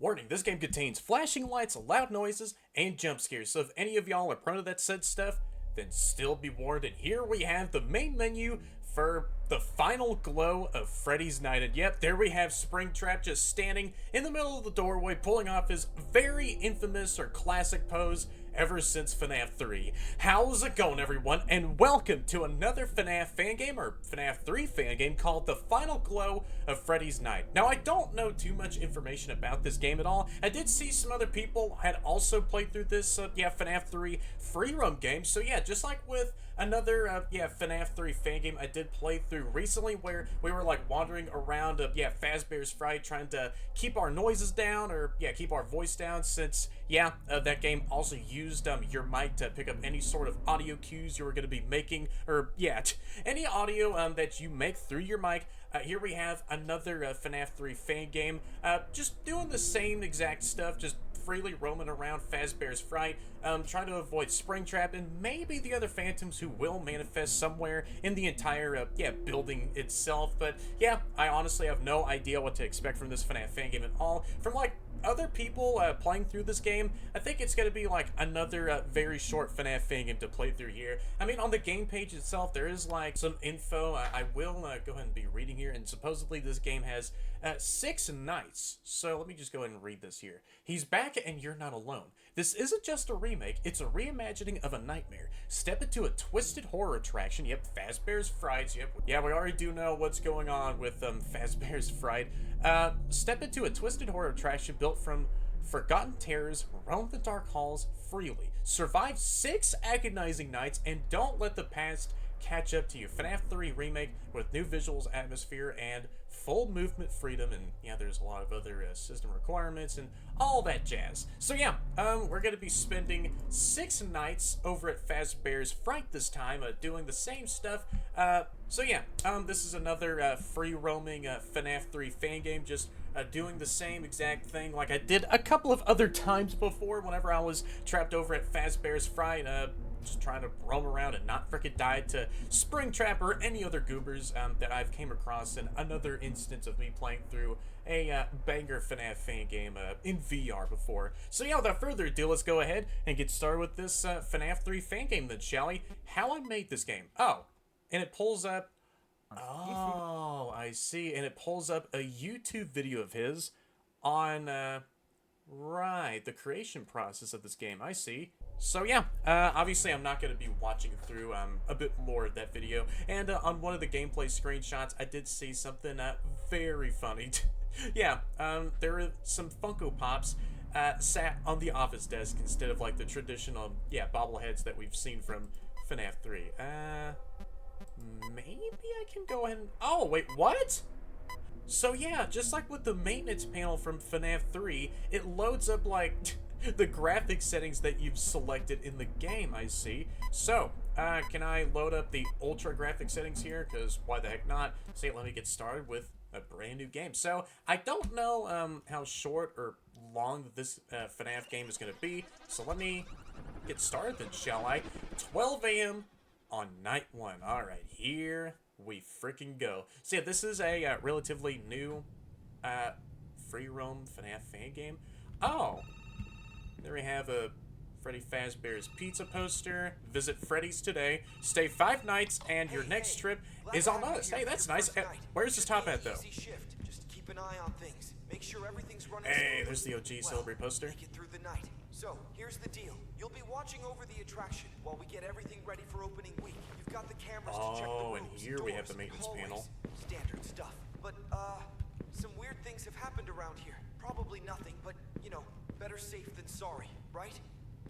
Warning, this game contains flashing lights, loud noises, and jump scares, so if any of y'all are prone to that said stuff, then still be warned. And here we have the main menu for the final glow of Freddy's Night. And yep, there we have Springtrap just standing in the middle of the doorway, pulling off his very infamous or classic pose ever since FNAF 3. How's it going, everyone? And welcome to another FNAF fan game, or FNAF 3 fan game, called The Final Glow of Freddy's Night. Now, I don't know too much information about this game at all. I did see some other people had also played through this, FNAF 3 free roam game. So yeah, just like with another, FNAF 3 fan game I did play through recently, where we were like wandering around, Fazbear's Fright, trying to keep our noises down, or keep our voice down, since that game also used your mic to pick up any sort of audio cues you were going to be making, or any audio that you make through your mic. Here we have another FNAF 3 fan game, just doing the same exact stuff, just freely roaming around Fazbear's Fright, trying to avoid Springtrap and maybe the other phantoms who will manifest somewhere in the entire building itself. But yeah, I honestly have no idea what to expect from this FNAF fan game at all. From like other people playing through this game, I think it's going to be like another very short FNAF fan game to play through here. I mean, on the game page itself, there is like some info. I will go ahead and be reading here, and supposedly this game has 6 nights. So let me just go ahead and read this here. He's back and you're not alone. This isn't just a remake, it's a reimagining of a nightmare. Step into a twisted horror attraction. Yep, Fazbear's Fright. Yep, yeah, we already do know what's going on with Fazbear's Fright. Step into a twisted horror attraction built from forgotten terrors, roam the dark halls freely, survive 6 agonizing nights, and don't let the past catch up to you. FNAF 3 remake with new visuals, atmosphere, and full movement freedom, and there's a lot of other system requirements and all that jazz. So we're gonna be spending 6 nights over at Fazbear's Fright this time, doing the same stuff. This is another free roaming FNAF 3 fan game, just doing the same exact thing like I did a couple of other times before whenever I was trapped over at Fazbear's Fright, just trying to roam around and not frickin' die to Springtrap or any other goobers that I've came across in another instance of me playing through a banger FNAF fan game in VR before. So without further ado, let's go ahead and get started with this FNAF 3 fan game then, shall we? How I made this game. Oh, and it pulls up... Oh, I see. And it pulls up a YouTube video of his on... Right, the creation process of this game, I see. So obviously I'm not going to be watching through a bit more of that video, and on one of the gameplay screenshots I did see something very funny. There were some Funko Pops sat on the office desk instead of like the traditional bobbleheads that we've seen from FNAF 3. Maybe I can go ahead and... Oh, wait, what? So just like with the maintenance panel from FNAF 3, it loads up like the graphic settings that you've selected in the game, I see. So, can I load up the ultra graphic settings here? Because why the heck not? So let me get started with a brand new game. So, I don't know how short or long this FNAF game is going to be. So let me get started then, shall I? 12 a.m. on night 1. Alright, here we freaking go. So this is a relatively new free roam FNAF fan game. Oh, there we have a Freddy Fazbear's Pizza poster. Visit Freddy's today. Stay 5 nights, and your next trip is on us. Hey, that's nice. Where's his top hat, though? Just keep an eye on things. Make sure everything's running. Hey, there's the OG Celebrate poster. Make it through the night. So, here's the deal. You'll be watching over the attraction while we get everything ready for opening week. You've got the cameras to check the rooms, and here we have the maintenance panel. Standard stuff. But, some weird things have happened around here. Probably nothing, but, better safe than sorry, right?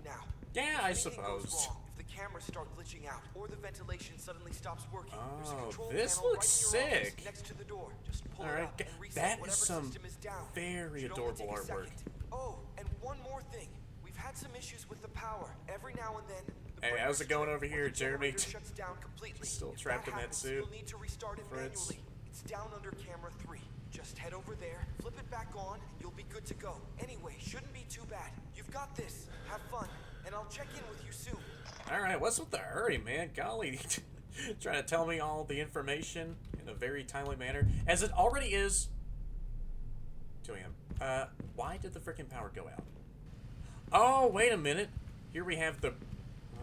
Now, yeah, I if anything goes suppose. wrong, if the cameras start glitching out or the ventilation suddenly stops working, there's a Oh, control this panel looks right in your office sick. next to the door. Just pull it Alright, out and reset that is whatever some system is down. very Should only adorable take a artwork. second. Oh, and one more thing. We've had some issues with the power. Every now and then, the Hey, how's it going over here, Jeremy? generator shuts down completely. Still If trapped in that happens, suit. You'll need to restart it Fritz. manually. It's down under camera 3. Just head over there, flip it back on, and you'll be good to go. Anyway, shouldn't be too bad. You've got this. Have fun, and I'll check in with you soon. Alright, what's with the hurry, man? Golly. Trying to tell me all the information in a very timely manner, as it already is 2 a.m. Why did the freaking power go out? Oh, wait a minute. Here we have the...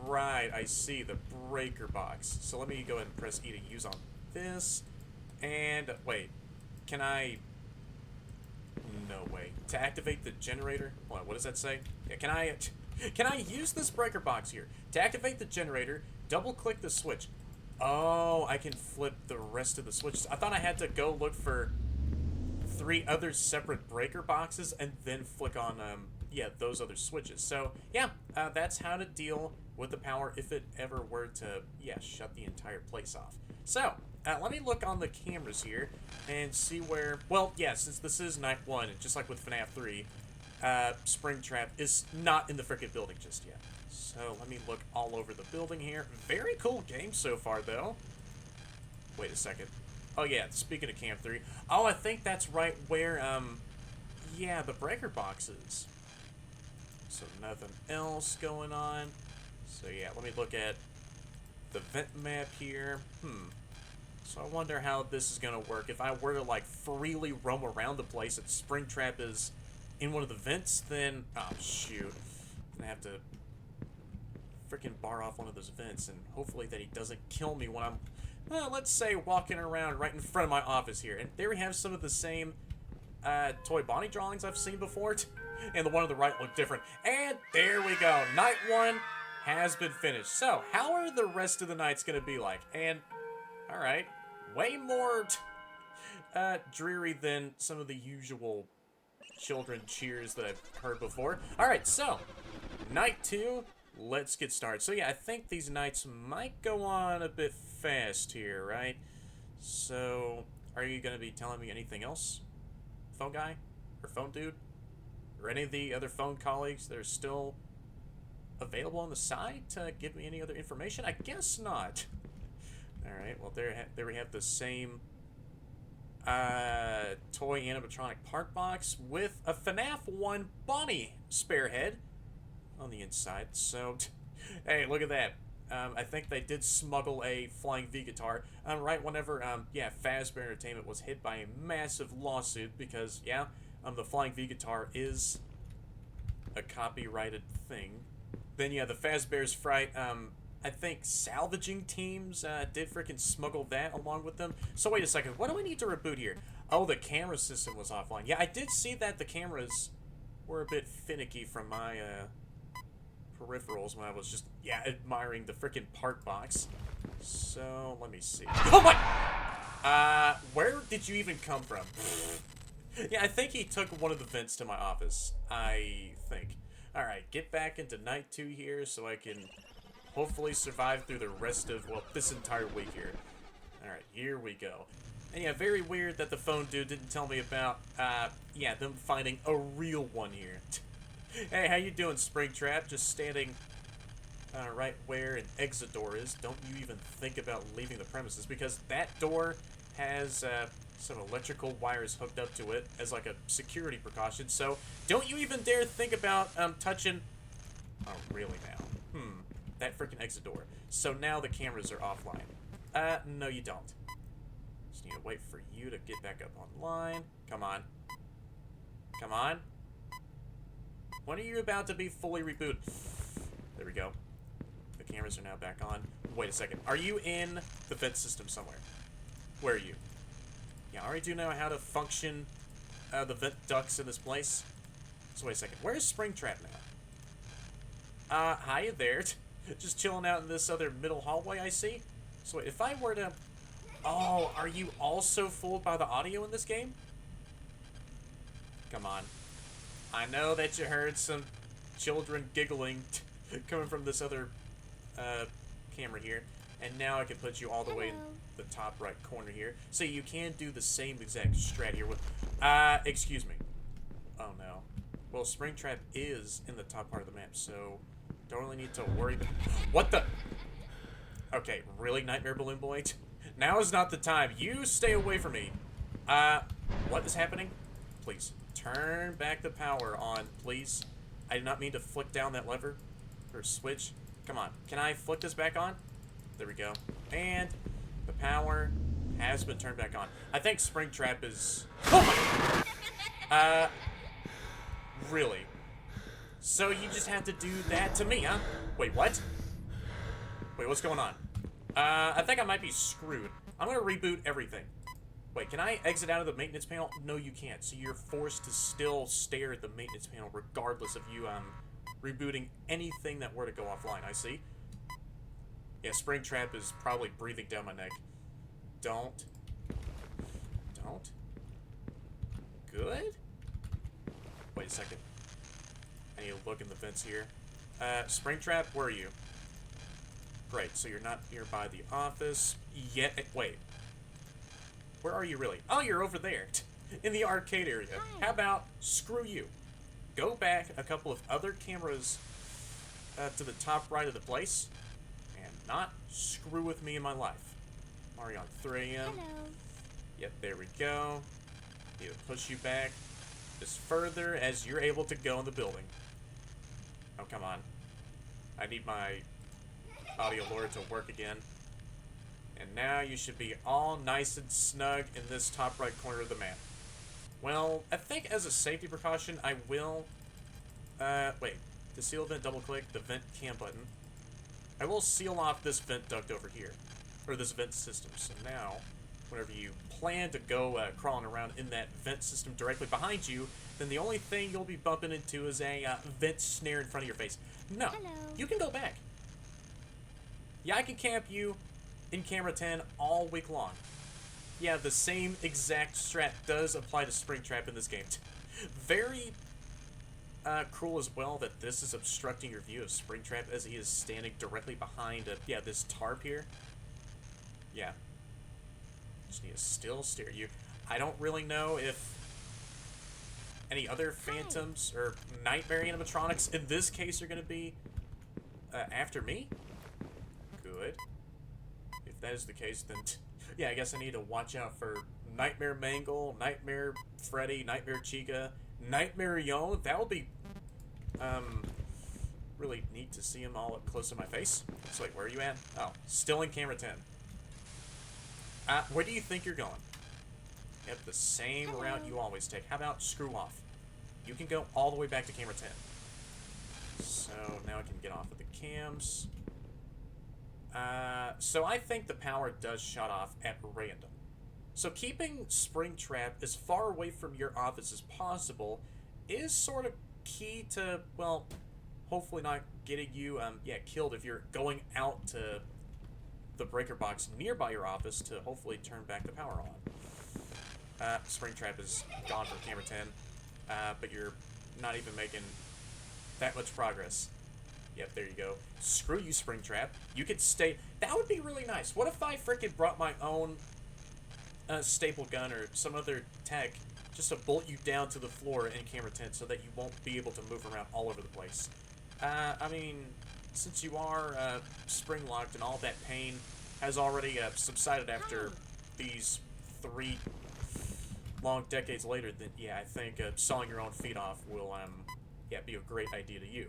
Right, I see. The breaker box. So let me go ahead and press E to use on this. And, wait. Can I... No way. To activate the generator... Hold on, what does that say? Yeah, can I... Can I use this breaker box here? To activate the generator, double-click the switch. Oh, I can flip the rest of the switches. I thought I had to go look for 3 other separate breaker boxes and then flick on, yeah, those other switches. So, yeah, that's how to deal with the power if it ever were to, yeah, shut the entire place off. So, let me look on the cameras here and see where... Well, yeah, since this is night 1, just like with FNAF 3, Springtrap is not in the frickin' building just yet. So, let me look all over the building here. Very cool game so far, though. Wait a second. Oh, yeah, speaking of Cam 3. Oh, I think that's right where, yeah, the breaker box is. So, nothing else going on. So, yeah, let me look at the vent map here. So, I wonder how this is going to work. If I were to, like, freely roam around the place and Springtrap is in one of the vents, then... Oh, shoot. I'm going to have to freaking bar off one of those vents, and hopefully that he doesn't kill me when I'm, well, let's say, walking around right in front of my office here. And there we have some of the same toy Bonnie drawings I've seen before, and the one on the right looked different. And there we go. Night 1 has been finished. So, how are the rest of the nights going to be like? And, alright, way more dreary than some of the usual children cheers that I've heard before. Alright, so, night 2... Let's get started. So yeah, I think these nights might go on a bit fast here, right? So, are you going to be telling me anything else? Phone guy? Or phone dude? Or any of the other phone colleagues that are still available on the side to give me any other information? I guess not. Alright, well there we have the same toy animatronic part box with a FNAF 1 Bonnie spare head on the inside. So, hey, look at that. I think they did smuggle a flying V guitar. Right whenever, yeah, Fazbear Entertainment was hit by a massive lawsuit because, yeah, the flying V guitar is a copyrighted thing. Then, yeah, the Fazbear's Fright, I think salvaging teams did freaking smuggle that along with them. So, wait a second. What do I need to reboot here? Oh, the camera system was offline. Yeah, I did see that the cameras were a bit finicky from my, peripherals when I was just, yeah, admiring the freaking part box. So, let me see. Oh my! Where did you even come from? Yeah, I think he took one of the vents to my office. I think. Alright, get back into night 2 here so I can hopefully survive through the rest of, well, this entire week here. Alright, here we go. And yeah, very weird that the phone dude didn't tell me about, yeah, them finding a real one here. Hey, how you doing, Springtrap? Just standing right where an exit door is. Don't you even think about leaving the premises, because that door has some electrical wires hooked up to it as like a security precaution. So don't you even dare think about touching... Oh, really now? That freaking exit door. So now the cameras are offline. No you don't. Just need to wait for you to get back up online. Come on. Come on. When are you about to be fully rebooted? There we go. The cameras are now back on. Wait a second. Are you in the vent system somewhere? Where are you? Yeah, I already do know how to function the vent ducts in this place. So wait a second. Where's Springtrap now? Hi there. Just chilling out in this other middle hallway I see. So wait, if I were to... Oh, are you also fooled by the audio in this game? Come on. I know that you heard some children giggling coming from this other camera here. And now I can put you all the way in the top right corner here. So you can do the same exact strat here with... excuse me. Oh no. Well, Springtrap is in the top part of the map, so don't really need to worry about... What the... Okay, really, Nightmare Balloon Boy? Now is not the time. You stay away from me. What is happening? Please. Turn back the power on, please. I did not mean to flick down that lever or switch. Come on. Can I flick this back on? There we go. And the power has been turned back on. I think Springtrap is... Oh my... Really? So you just have to do that to me, huh? Wait, what? Wait, what's going on? I think I might be screwed. I'm gonna reboot everything. Wait, can I exit out of the maintenance panel? No, you can't. So you're forced to still stare at the maintenance panel regardless of you, rebooting anything that were to go offline. I see. Yeah, Springtrap is probably breathing down my neck. Don't. Good? Wait a second. I need to look in the vents here. Springtrap, where are you? Great, so you're not nearby the office yet. Wait. Where are you really? Oh, you're over there. In the arcade area. How about, screw you. Go back a couple of other cameras to the top right of the place. And not screw with me in my life. Already on 3 a.m. Hello. Yep, there we go. Need to push you back as further as you're able to go in the building. Oh, come on. I need my audio lure to work again. And now you should be all nice and snug in this top right corner of the map. Well, I think as a safety precaution, I will... wait. To seal vent, double-click the vent cam button. I will seal off this vent duct over here. Or this vent system. So now, whenever you plan to go crawling around in that vent system directly behind you, then the only thing you'll be bumping into is a vent snare in front of your face. No, Hello. you can go back. Yeah, I can camp you in camera 10 all week long. Yeah, the same exact strat does apply to Springtrap in this game. Very cruel as well that this is obstructing your view of Springtrap as he is standing directly behind, yeah, this tarp here. Yeah. Just need to still stare at you. I don't really know if any other phantoms or nightmare animatronics in this case are going to be after me. Good. If that is the case, then yeah, I guess I need to watch out for Nightmare Mangle, Nightmare Freddy, Nightmare Chica, Nightmare Yo. That would be really neat to see him all up close to my face. So wait, where are you at? Oh, still in camera 10. Where do you think you're going? Yep, the same route you always take. How about screw off? You can go all the way back to camera 10. So now I can get off of the cams. So I think the power does shut off at random. So keeping Springtrap as far away from your office as possible is sort of key to, well, hopefully not getting you, yeah, killed if you're going out to the breaker box nearby your office to hopefully turn back the power on. Springtrap is gone from camera 10, but you're not even making that much progress. Yep, there you go. Screw you, Springtrap. You could stay... That would be really nice. What if I frickin' brought my own staple gun or some other tech just to bolt you down to the floor in camera 10 so that you won't be able to move around all over the place? I mean, since you are spring-locked and all that pain has already subsided after these 3 long decades later, then yeah, I think sawing your own feet off will, yeah, be a great idea to you.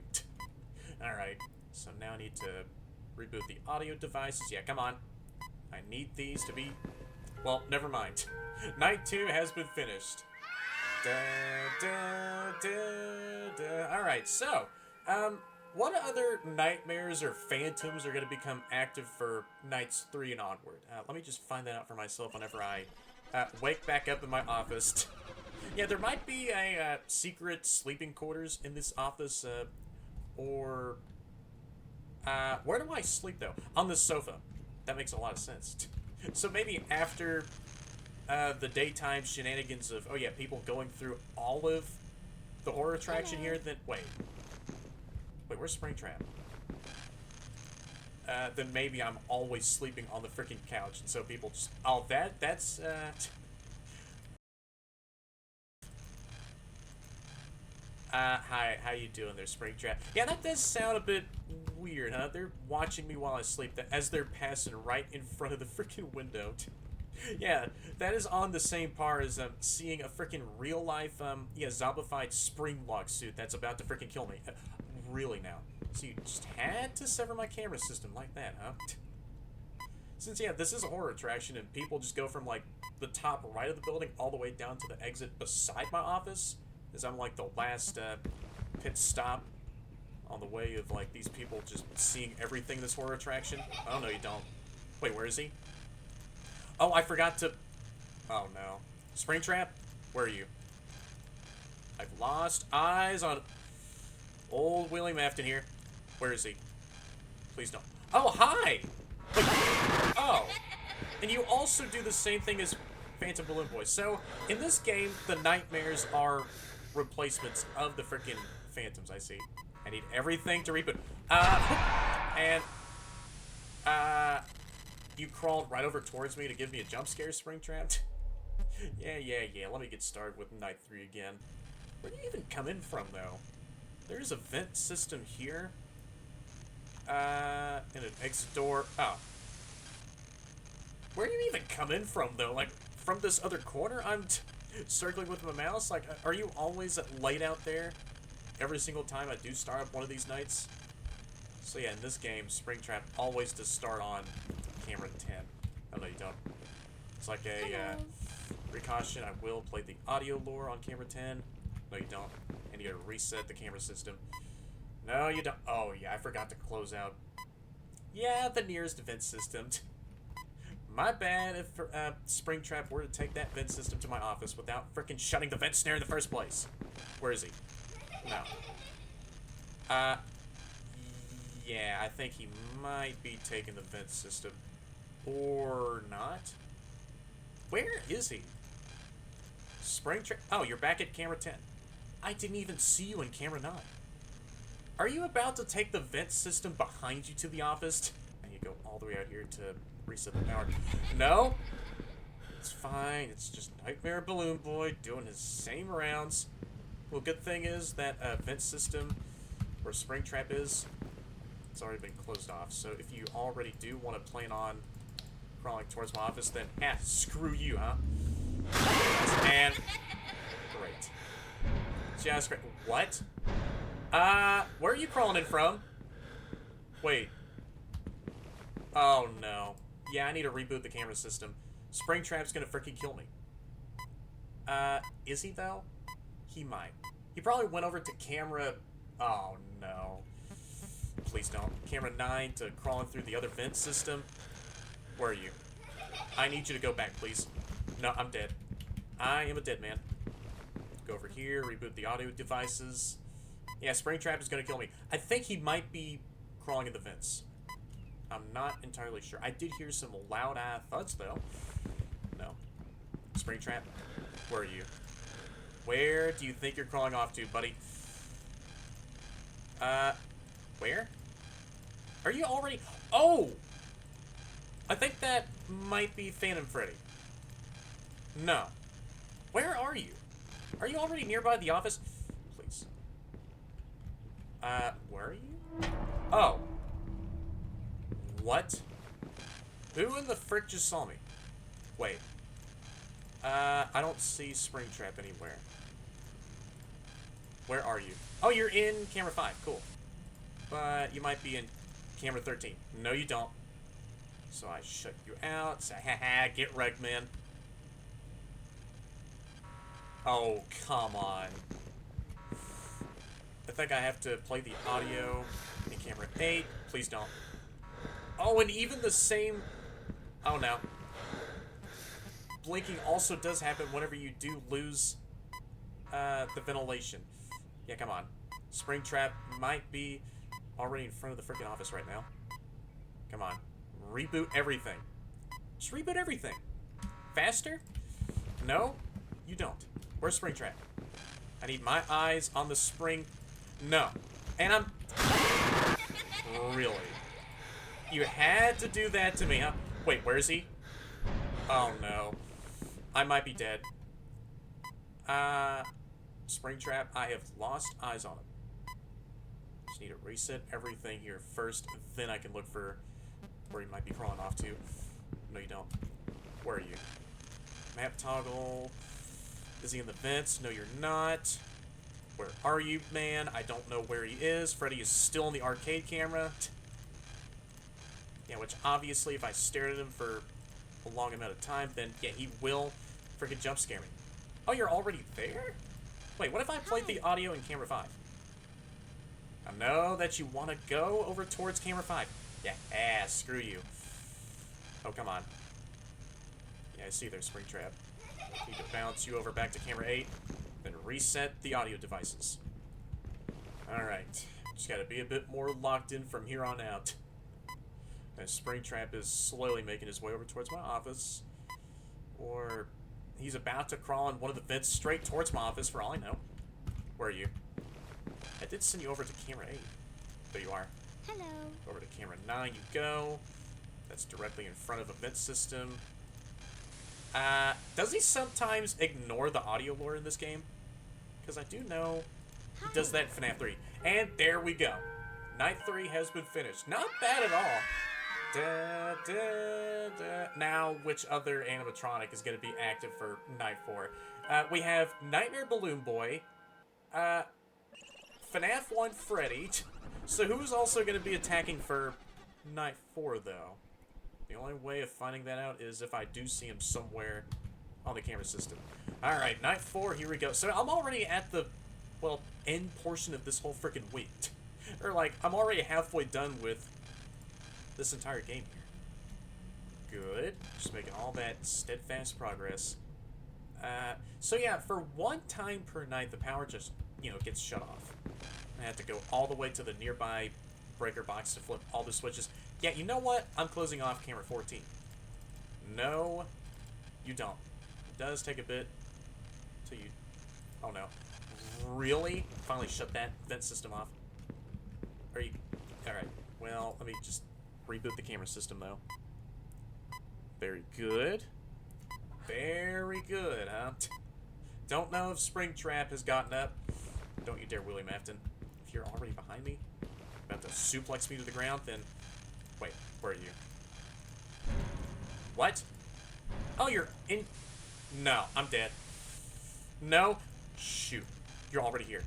Alright, so now I need to reboot the audio devices. Yeah, come on. I need these to be... Well, never mind. Night 2 has been finished. Alright, so, what other nightmares or phantoms are going to become active for nights 3 and onward? Let me just find that out for myself whenever I wake back up in my office. Yeah, there might be a secret sleeping quarters in this office, or, where do I sleep, though? On the sofa. That makes a lot of sense. So maybe after the daytime shenanigans of, oh yeah, people going through all of the horror attraction here, then, wait, where's Springtrap? Then maybe I'm always sleeping on the freaking couch, and so people just, oh, that's, hi, how you doing there, Springtrap? Yeah, that does sound a bit weird, huh? They're watching me while I sleep, as they're passing right in front of the freaking window. Yeah, that is on the same par as seeing a freaking real-life, yeah, zombified spring lock suit that's about to freaking kill me. Really now. So you just had to sever my camera system like that, huh? Since, yeah, this is a horror attraction and people just go from, like, the top right of the building all the way down to the exit beside my office, as I'm like the last pit stop on the way of like these people just seeing everything in this horror attraction. Oh no, you don't. Wait, where is he? Oh, I forgot to. Oh no, Springtrap, where are you? I've lost eyes on old Willie Mafton here. Where is he? Please don't. Oh, hi! Wait. Oh. And you also do the same thing as Phantom Balloon Boy. So, in this game, the nightmares are replacements of the freaking phantoms, I see. I need everything to reboot. You crawled right over towards me to give me a jump scare, Springtrap? Yeah. Let me get started with Night 3 again. Where do you even come in from, though? There's a vent system here. And an exit door. Oh. Where do you even come in from, though? Like, from this other corner? I'm circling with my mouse? Like, are you always laid out there? Every single time I do start up one of these nights? So yeah, in this game, Springtrap always does start on camera 10. Oh, no, you don't. It's like a, precaution. I will play the audio lore on camera 10. No, you don't. And you gotta reset the camera system. No, you don't. Oh, yeah, I forgot to close out. Yeah, the nearest vent system. My bad if Springtrap were to take that vent system to my office without frickin' shutting the vent snare in the first place. Where is he? No. Yeah, I think he might be taking the vent system. Or not. Where is he? Springtrap. Oh, you're back at camera 10. I didn't even see you in camera 9. Are you about to take the vent system behind you to the office? And you go all the way out here to reset the power. No? It's fine. It's just Nightmare Balloon Boy doing his same rounds. Well, good thing is that vent system where Springtrap is, it's already been closed off. So if you already do want to plan on crawling towards my office, then screw you, huh? And great. Just great. What? Where are you crawling in from? Wait. Oh no. Yeah, I need to reboot the camera system. Springtrap's gonna freaking kill me. Is he though? He might. He probably went over to camera... Oh no. Please don't. Camera 9 to crawling through the other vent system. Where are you? I need you to go back, please. No, I'm dead. I am a dead man. Go over here, reboot the audio devices. Yeah, Springtrap is gonna kill me. I think he might be crawling in the vents. I'm not entirely sure. I did hear some loud thuds though. No. Springtrap, where are you? Where do you think you're crawling off to, buddy? Where? Are you already... Oh! I think that might be Phantom Freddy. No. Where are you? Are you already nearby the office? Please. Where are you? Oh. What? Who in the frick just saw me? Wait. I don't see Springtrap anywhere. Where are you? Oh, you're in camera 5. Cool. But you might be in camera 13. No, you don't. So I shut you out. Say, haha, get wrecked, man. Oh, come on. I think I have to play the audio in camera 8. Please don't. Oh, and even the same... Oh, no. Blinking also does happen whenever you do lose the ventilation. Yeah, come on. Springtrap might be already in front of the freaking office right now. Come on. Reboot everything. Just reboot everything. Faster? No, you don't. Where's Springtrap? I need my eyes on the spring. No. And I'm... Really? You had to do that to me, huh? Wait, where is he? Oh, no. I might be dead. Springtrap, I have lost eyes on him. Just need to reset everything here first, then I can look for where he might be crawling off to. No, you don't. Where are you? Map toggle. Is he in the vents? No, you're not. Where are you, man? I don't know where he is. Freddy is still in the arcade camera. Yeah, which obviously, if I stared at him for a long amount of time, then yeah, he will freaking jump scare me. Oh, you're already there? Wait, what if I played the audio in camera 5? I know that you want to go over towards camera 5. Yeah, screw you. Oh, come on. Yeah, I see there's Springtrap. Need to bounce you over back to camera 8, then reset the audio devices. Alright, just gotta be a bit more locked in from here on out. As Springtrap is slowly making his way over towards my office. Or he's about to crawl in one of the vents straight towards my office, for all I know. Where are you? I did send you over to camera 8. There you are. Hello. Over to camera 9 you go. That's directly in front of a vent system. Does he sometimes ignore the audio lore in this game? Because I do know he does that in FNAF 3. And there we go. Night 3 has been finished. Not bad at all. Da, da, da. Now, which other animatronic is going to be active for Night 4? We have Nightmare Balloon Boy, FNAF 1 Freddy. So who's also going to be attacking for Night 4, though? The only way of finding that out is if I do see him somewhere on the camera system. Alright, Night 4, here we go. So I'm already at the, well, end portion of this whole freaking week. Or, like, I'm already halfway done with this entire game here. Good. Just making all that steadfast progress. So yeah, for one time per night, the power just, you know, gets shut off. I have to go all the way to the nearby breaker box to flip all the switches. Yeah, you know what? I'm closing off camera 14. No, you don't. It does take a bit till you... Oh, no. Really? Finally shut that vent system off? Are you... Alright. Well, let me just reboot the camera system, though. Very good. Very good, huh? Don't know if Springtrap has gotten up. Don't you dare, William Afton. If you're already behind me, about to suplex me to the ground, then... Wait, where are you? What? Oh, you're in... No, I'm dead. No? Shoot. You're already here.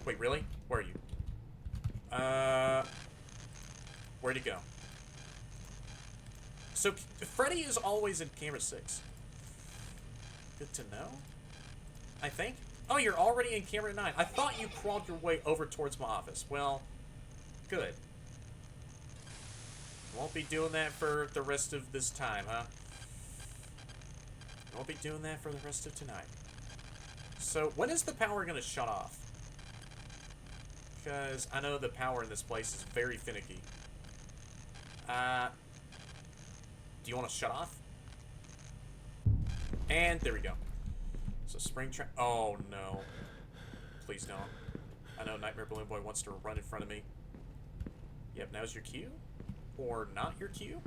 Wait, really? Where are you? Where'd he go? So, Freddy is always in camera 6. Good to know. I think. Oh, you're already in camera 9. I thought you crawled your way over towards my office. Well, good. Won't be doing that for the rest of this time, huh? Won't be doing that for the rest of tonight. So, when is the power gonna shut off? Because I know the power in this place is very finicky. Do you want to shut off? And there we go. So Springtrap. Oh no! Please don't. I know Nightmare Balloon Boy wants to run in front of me. Yep, now's your cue, or not your cue.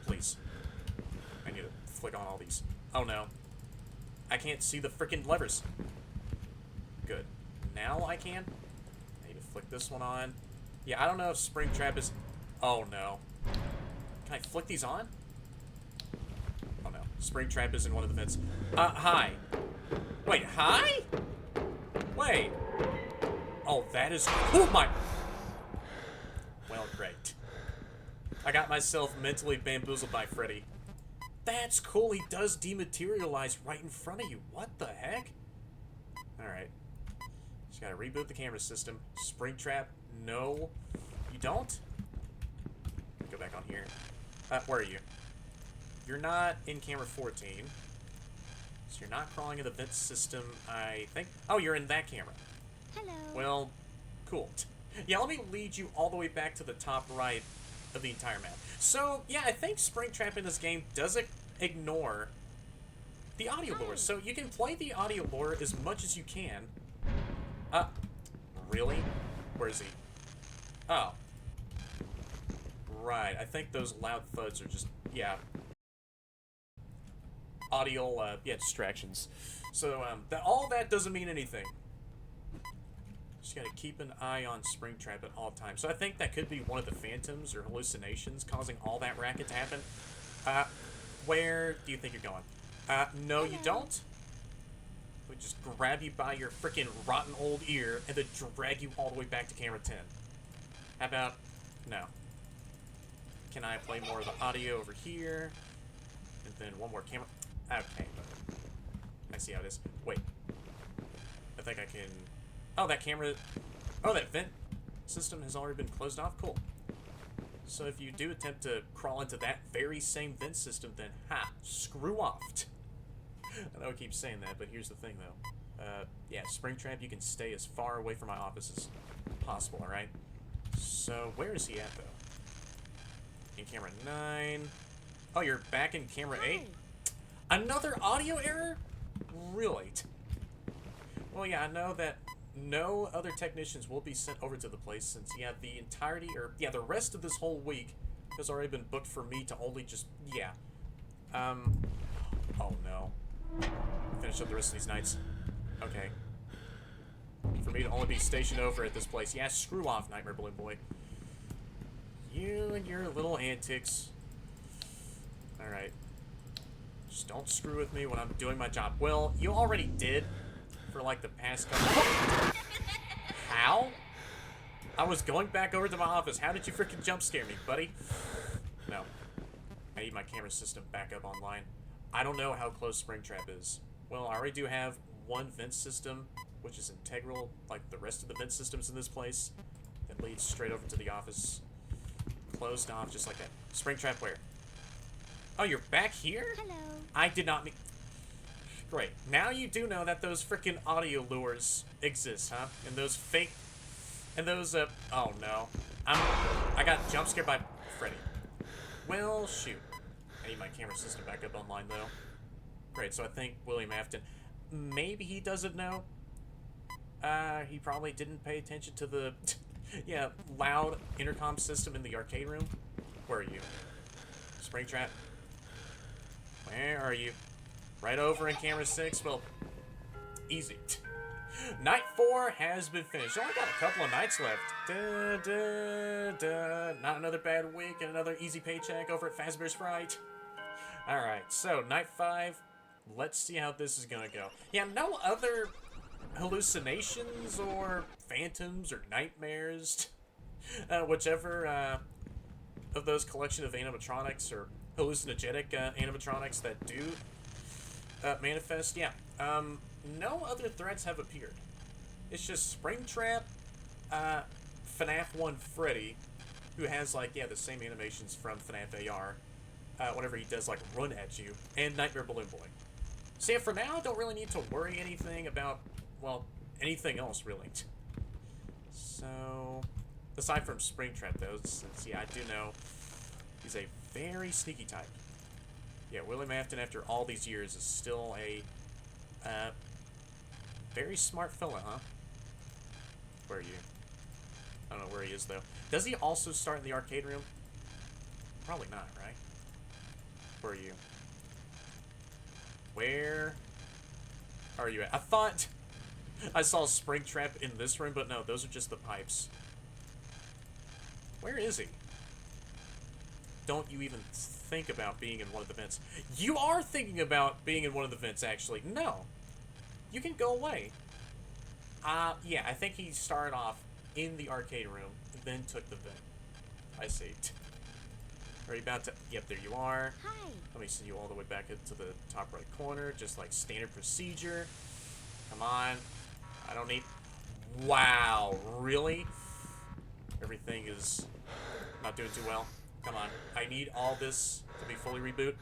Please. I need to flick on all these. Oh no! I can't see the freaking levers. Good. Now I can. I need to flick this one on. Yeah, I don't know if Springtrap is... Oh, no. Can I flick these on? Oh, no. Springtrap is in one of the vents. Hi. Wait, hi? Wait. Oh, that is... Oh, my... Well, great. I got myself mentally bamboozled by Freddy. That's cool. He does dematerialize right in front of you. What the heck? Alright. Just gotta reboot the camera system. Springtrap, no. You don't? Go back on here. Where are you? You're not in camera 14. So you're not crawling in the vent system, I think. Oh, you're in that camera. Hello. Well, cool. Yeah, let me lead you all the way back to the top right of the entire map. So, yeah, I think Springtrap in this game doesn't ignore the audio lore. So you can play the audio lore as much as you can. Really? Where is he? Oh. Right, I think those loud thuds are just, yeah. Audio, yeah, distractions. So, all that doesn't mean anything. Just gotta keep an eye on Springtrap at all times. So I think that could be one of the phantoms or hallucinations causing all that racket to happen. Where do you think you're going? No, you don't. We just grab you by your freaking rotten old ear and then drag you all the way back to camera 10. How about... No. Can I play more of the audio over here? And then one more camera... Okay. I see how it is. Wait. I think I can... Oh, that camera... Oh, that vent system has already been closed off? Cool. So if you do attempt to crawl into that very same vent system, then, ha, screw off. I know I keep saying that, but here's the thing, though. Yeah, Springtrap, you can stay as far away from my office as possible, alright? So, where is he at, though? In camera 9. Oh, you're back in camera 8? Another audio error? Really? Well, yeah, I know that no other technicians will be sent over to the place since, yeah, the entirety, or, yeah, the rest of this whole week has already been booked for me to only just, yeah. Oh no. Finish up the rest of these nights. Okay. For me to only be stationed over at this place. Yeah, screw off, Nightmare Balloon Boy. You and your little antics. Alright. Just don't screw with me when I'm doing my job. Well, you already did for like the past couple. How? I was going back over to my office. How did you freaking jump scare me, buddy? No. I need my camera system back up online. I don't know how close Springtrap is. Well, I already do have one vent system, which is integral, like the rest of the vent systems in this place, that leads straight over to the office. Closed off, just like that. Springtrap where? Oh, you're back here? Hello. I did not mean... Great. Now you do know that those freaking audio lures exist, huh? And those fake... And those, oh no. I got jump scared by Freddy. Well, shoot. I need my camera system back up online, though. Great, so I think William Afton... Maybe he doesn't know. He probably didn't pay attention to the... yeah, loud intercom system in the arcade room. Where are you? Springtrap? Where are you? Right over in camera 6? Well, easy. Night 4 has been finished. Only got a couple of nights left. Da, da, da. Not another bad week and another easy paycheck over at Fazbear's Fright. Alright, so night 5. Let's see how this is gonna go. Yeah, no other hallucinations or phantoms or nightmares. Whichever of those collection of animatronics or hallucinogenic animatronics that do manifest. Yeah, no other threats have appeared. It's just Springtrap, FNAF 1 Freddy, who has, like, yeah, the same animations from FNAF AR, whenever he does, like, run at you, and Nightmare Balloon Boy. So yeah, for now, I don't really need to worry anything about, well, anything else, really. So, aside from Springtrap, though, since, yeah, I do know he's a very sneaky type. Yeah, William Afton, after all these years, is still a, very smart fella, huh? Where are you? I don't know where he is, though. Does he also start in the arcade room? Probably not, right? Where are you? Where are you at? I thought I saw Springtrap in this room, but no, those are just the pipes. Where is he? Don't you even think about being in one of the vents. You are thinking about being in one of the vents, actually. No. You can go away. Yeah, I think he started off in the arcade room, then took the vent. I see. Are you about to... Yep, there you are. Hi. Let me send you all the way back into the top right corner, just like standard procedure. Come on. I don't need... Wow, really? Everything is not doing too well. Come on. I need all this to be fully reboot.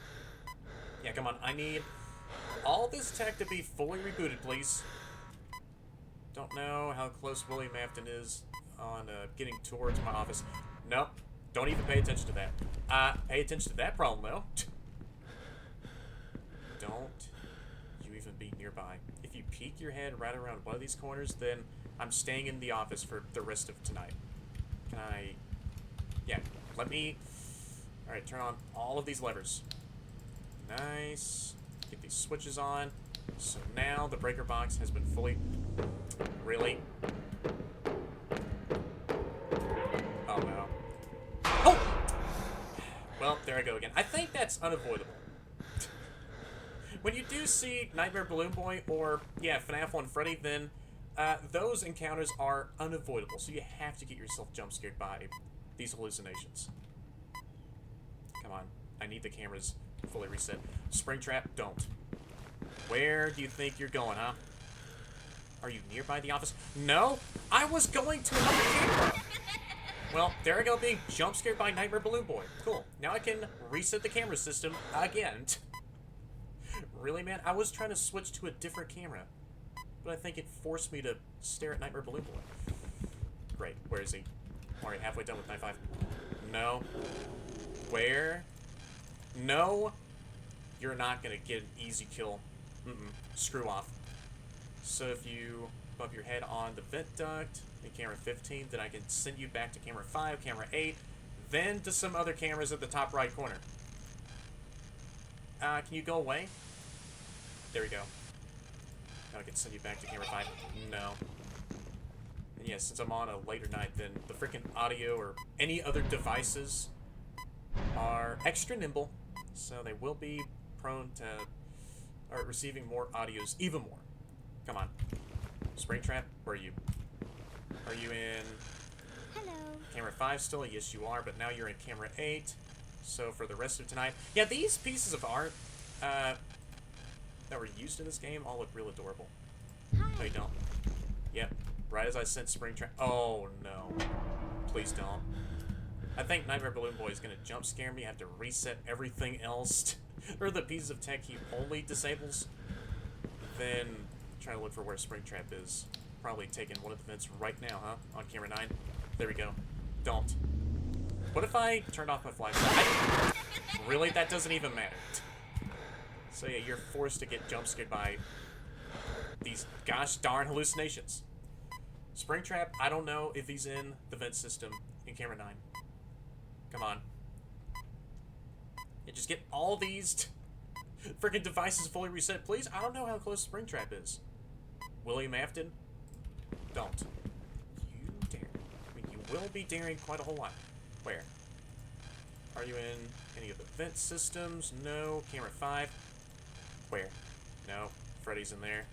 Yeah, come on. I need all this tech to be fully rebooted, please. Don't know how close William Afton is on getting towards my office. Nope. Don't even pay attention to that. Pay attention to that problem, though. Don't you even be nearby. If you peek your head right around one of these corners, then I'm staying in the office for the rest of tonight. Can I... Yeah, let me... Alright, turn on all of these levers. Nice. Get these switches on. So now the breaker box has been fully... Really? Oh, no. Oh! Well, there I go again. I think that's unavoidable. When you do see Nightmare Balloon Boy or, yeah, FNAF 1 Freddy, then those encounters are unavoidable. So you have to get yourself jump scared by these hallucinations. Come on. I need the cameras fully reset. Springtrap, don't. Where do you think you're going, huh? Are you nearby the office? No, I was going to another camera. Well, there I go being jump scared by Nightmare Balloon Boy. Cool. Now I can reset the camera system again. Really, man? I was trying to switch to a different camera, but I think it forced me to stare at Nightmare Balloon Boy. Great. Where is he? Alright, halfway done with Night 5. No. Where? No. You're not gonna get an easy kill. Screw off. So if you bump your head on the vent duct in camera 15, then I can send you back to camera 5, camera 8, then to some other cameras at the top right corner. Can you go away? There we go. Now I can send you back to camera 5. No. And yeah, since I'm on a later night, then the freaking audio or any other devices are extra nimble, so they will be prone to receiving more audios even more. Come on. Springtrap, where are you? Are you in Hello. camera 5 still? Yes, you are, but now you're in camera 8. So for the rest of tonight... Yeah, these pieces of art that were used in this game all look real adorable. Hi. No, you don't. Yep. Right as I sent Springtrap... Oh, no. Please don't. I think Nightmare Balloon Boy is going to jump scare me. I have to reset everything else. Or the pieces of tech he only disables. Then try to look for where Springtrap is. Probably taking one of the vents right now, huh? On camera 9. There we go. Don't. What if I turned off my flashlight? Really? That doesn't even matter. So yeah, you're forced to get jump scared by these gosh darn hallucinations. Springtrap, I don't know if he's in the vent system in camera 9. Come on. Yeah, just get all these freaking devices fully reset, please. I don't know how close Springtrap is. William Afton? Don't. You dare. I mean, you will be daring quite a whole lot. Where? Are you in any of the vent systems? No. Camera 5? Where? No. Freddy's in there.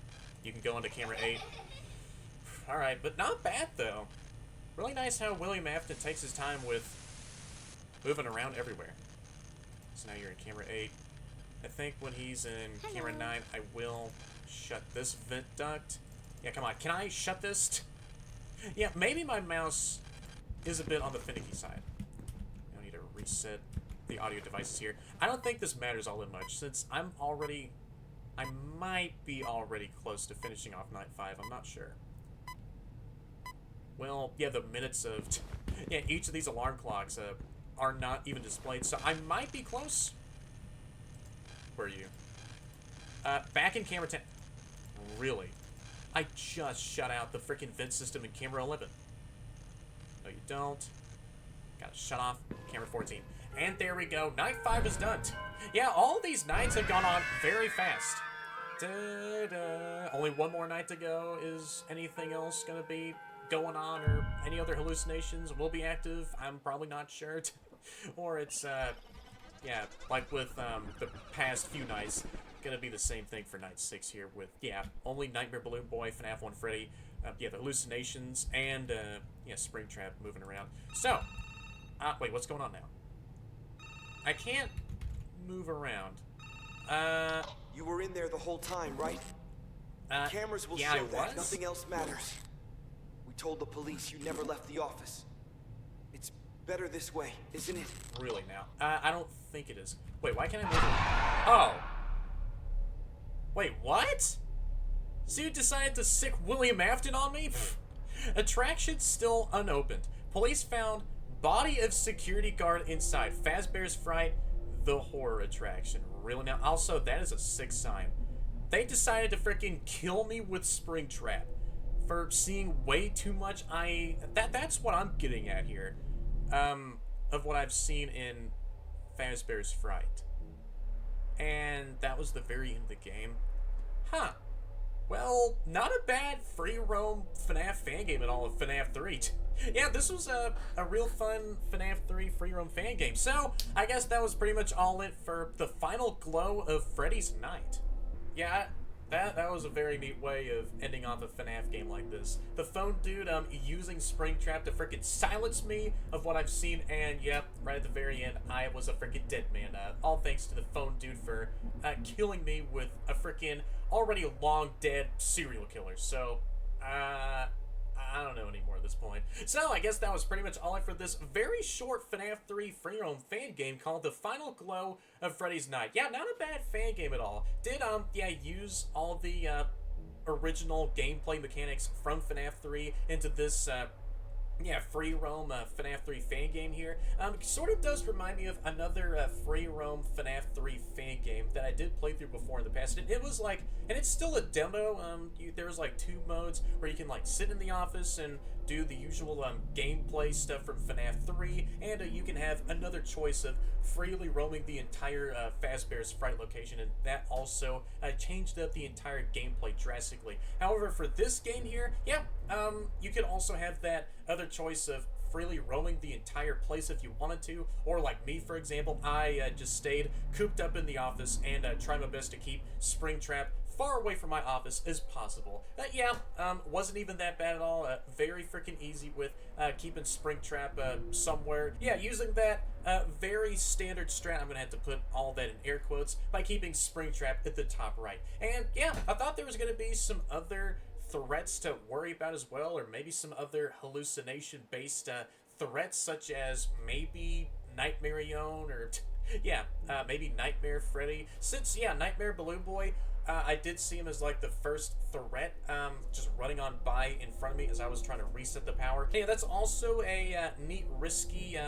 You can go into camera 8. Alright, but not bad, though. Really nice how William Afton takes his time with moving around everywhere. So now you're in camera 8. I think when he's in camera 9, I will shut this vent duct. Yeah, come on. Can I shut this? Yeah, maybe my mouse is a bit on the finicky side. I need to reset the audio devices here. I don't think this matters all that much, since I might be already close to finishing off Night 5. I'm not sure. Well, yeah, the minutes of... yeah, each of these alarm clocks are not even displayed, so I might be close. Where are you? Back in camera 10. Really? I just shut out the freaking vent system in camera 11. No, you don't. Gotta shut off camera 14. And there we go. Night 5 is done. Yeah, all these nights have gone on very fast. Da-da. Only one more night to go. Is anything else gonna be going on, or any other hallucinations will be active? I'm probably not sure. Or it's, yeah, like with the past few nights, gonna be the same thing for night 6 here with, yeah, only Nightmare Balloon Boy, FNAF 1 Freddy, yeah, the hallucinations, and, yeah, Springtrap moving around. So, wait, what's going on now? I can't move around. You were in there the whole time, right? Cameras will yeah, show I that. was. Nothing else matters. We told the police you never left the office. It's better this way, isn't it? Really now? I don't think it is. Wait, why can't I move it? Oh. Wait, what? So you decided to sick William Afton on me? Pfft. Attraction still unopened. Police found body of security guard inside. Fazbear's Fright, the horror attraction. Really now? Also, that is a sick sign. They decided to freaking kill me with Springtrap for seeing way too much. That's what I'm getting at here. Of what I've seen in Fazbear's Fright. And that was the very end of the game. Huh. Well, not a bad free roam FNAF fan game at all of FNAF 3. Yeah, this was a real fun FNAF 3 free roam fan game. So, I guess that was pretty much all it for the final glow of Freddy's night. Yeah, that was a very neat way of ending off a FNAF game like this. The phone dude using Springtrap to freaking silence me of what I've seen, and yep, right at the very end, I was a freaking dead man. All thanks to the phone dude for killing me with a freaking already long dead serial killer. So, I don't know anymore at this point. So I guess that was pretty much all for this very short FNAF 3 free roam fan game called The Final Glow of Freddy's Night. Yeah, not a bad fan game at all. Did yeah, use all the original gameplay mechanics from FNAF 3 into this yeah, free roam FNAF 3 fan game here. Sort of does remind me of another free roam FNAF 3 fan game that I did play through before in the past. And it was like, and it's still a demo. There was like 2 modes where you can like sit in the office and do the usual gameplay stuff from FNAF 3, and you can have another choice of freely roaming the entire Fazbear's Fright location, and that also changed up the entire gameplay drastically. However, for this game here, yeah, you could also have that other choice of freely roaming the entire place if you wanted to, or like me, for example, I just stayed cooped up in the office and tried my best to keep Springtrap far away from my office as possible. Yeah, wasn't even that bad at all. Very freaking easy with keeping Springtrap somewhere. Yeah, using that very standard strat, I'm gonna have to put all that in air quotes, by keeping Springtrap at the top right. And yeah, I thought there was gonna be some other threats to worry about as well, or maybe some other hallucination-based threats, such as maybe Nightmare Yon, or yeah, maybe Nightmare Freddy. Since, yeah, Nightmare Balloon Boy, I did see him as like the first threat, just running on by in front of me as I was trying to reset the power. Hey, that's also a neat, risky,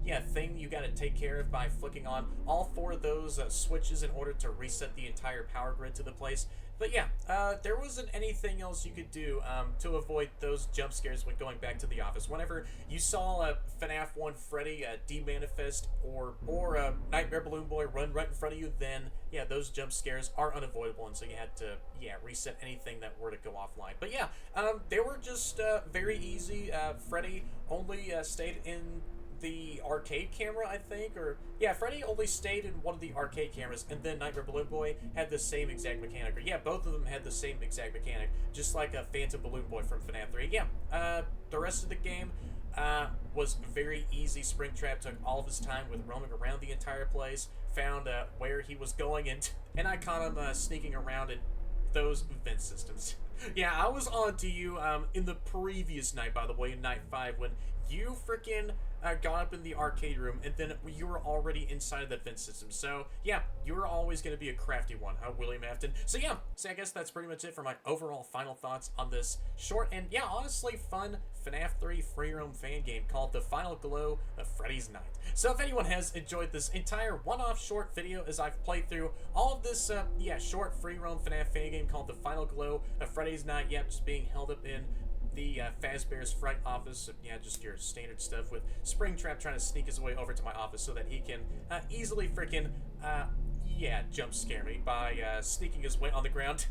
yeah, thing you gotta take care of by flicking on all 4 of those switches in order to reset the entire power grid to the place. But yeah, there wasn't anything else you could do to avoid those jump scares when going back to the office. Whenever you saw FNAF 1 Freddy demanifest or Nightmare Balloon Boy run right in front of you, then yeah, those jump scares are unavoidable, and so you had to, yeah, reset anything that were to go offline. But yeah, they were just very easy. Freddy only stayed in the arcade camera, I think, or yeah, Freddy only stayed in one of the arcade cameras, and then Nightmare Balloon Boy had the same exact mechanic, or yeah, both of them had the same exact mechanic, just like a Phantom Balloon Boy from FNAF 3. Yeah, the rest of the game was very easy. Springtrap took all of his time with roaming around the entire place, found where he was going, and I caught him sneaking around in those vent systems. Yeah, I was on to you in the previous night, by the way, in night 5, when you freaking got up in the arcade room, and then you were already inside of that vent system. So yeah, you're always going to be a crafty one, huh, William Afton? So yeah, I guess that's pretty much it for my overall final thoughts on this short and yeah, honestly fun FNAF 3 free roam fan game called The Final Glow of Freddy's Night. So if anyone has enjoyed this entire one-off short video as I've played through all of this yeah, short free roam FNAF fan game called The Final Glow of Freddy's Night, yeah, just being held up in the Fazbear's Fright office, yeah, just your standard stuff with Springtrap trying to sneak his way over to my office so that he can easily freaking, yeah, jump scare me by sneaking his way on the ground.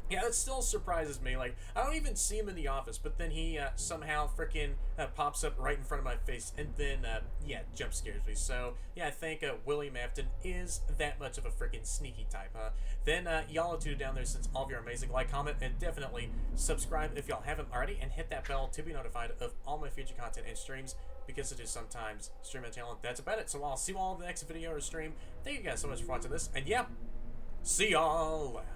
Yeah, that still surprises me. Like, I don't even see him in the office, but then he somehow freaking pops up right in front of my face and then, yeah, jump scares me. So, yeah, I think William Afton is that much of a freaking sneaky type, huh? Then, y'all are tuned down there since all of you are amazing. Like, comment, and definitely subscribe if y'all haven't already, and hit that bell to be notified of all my future content and streams, because it is sometimes stream and talent. That's about it. So I'll see you all in the next video or stream. Thank you guys so much for watching this, and yeah, see y'all later.